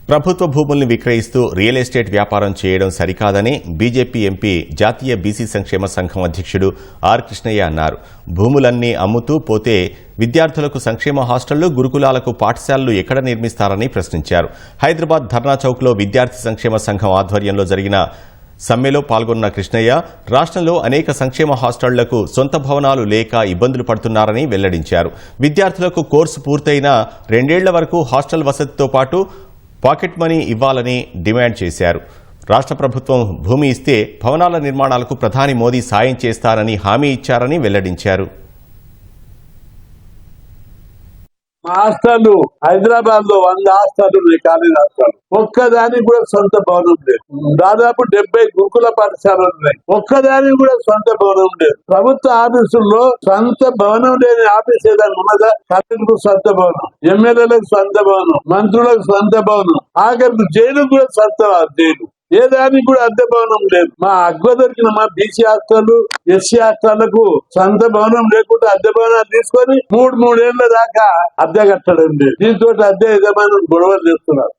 ప్రభుత్వ భూముల్ని విక్రయిస్తూ real estate వ్యాపారం చేయడం సరికాదని బీజేపీ ఎంపీ జాతీయ బీసీ సంక్షేమ సంఘం అధ్యక్షుడు ఆర్ కృష్ణయ్య అన్నారు. భూములన్నీ అమ్ముతూ పోతే విద్యార్థులకు సంక్షేమ హాస్టళ్లు, గురుకులాలకు పాఠశాలలు ఎక్కడ నిర్మిస్తారని ప్రశ్నించారు. హైదరాబాద్ ధర్నా చౌక్లో విద్యార్థి సంక్షేమ సంఘం ఆధ్వర్యంలో జరిగిన సమ్మెలో పాల్గొన్న కృష్ణయ్య రాష్ట్రంలో అనేక సంక్షేమ హాస్టళ్లకు సొంత భవనాలు లేక ఇబ్బందులు పడుతున్నారని వెల్లడించారు. విద్యార్థులకు కోర్సు పూర్తయిన 2 ఏళ్ల వరకు హాస్టల్ వసతితో పాటు పాకెట్ మనీ ఇవ్వాలని డిమాండ్ చేశారు. రాష్ట్ర ప్రభుత్వం భూమి ఇస్తే భవనాల నిర్మాణాలకు ప్రధాని మోదీ సాయం చేస్తారని హామీ ఇచ్చారని వెల్లడించారు. హాస్టల్ హైదరాబాద్ లో 100 హాస్టల్ ఉన్నాయి, కాలేజ్ హాస్టల్. ఒక్కదానికి కూడా సొంత భవనం లేదు. దాదాపు 70 గురుకుల పాఠశాలలు ఉన్నాయి, ఒక్కదానికి కూడా సొంత భవనం లేదు. ప్రభుత్వ ఆఫీసుల్లో సొంత భవనం లేని ఆఫీస్ ఏదైనా ఉన్నదా? కలెక్టర్కు సొంత భవనం, ఎమ్మెల్యేలకు సొంత భవనం, మంత్రులకు సొంత భవనం, ఆఖరికి జైలు కూడా సొంత జైలు. ఏ దానికి కూడా అద్దె భవనం లేదు. మా అగ్వ దొరికిన మా బీసీ హాస్టళ్లు, ఎస్సీ హాస్టళ్లకు సొంత భవనం లేకుండా అద్దె భవనాలు తీసుకొని 3 ఏళ్ల దాకా అద్దె కట్టడం లేదు. దీంతో అద్దె యజమానులు గొడవలు చేస్తున్నారు.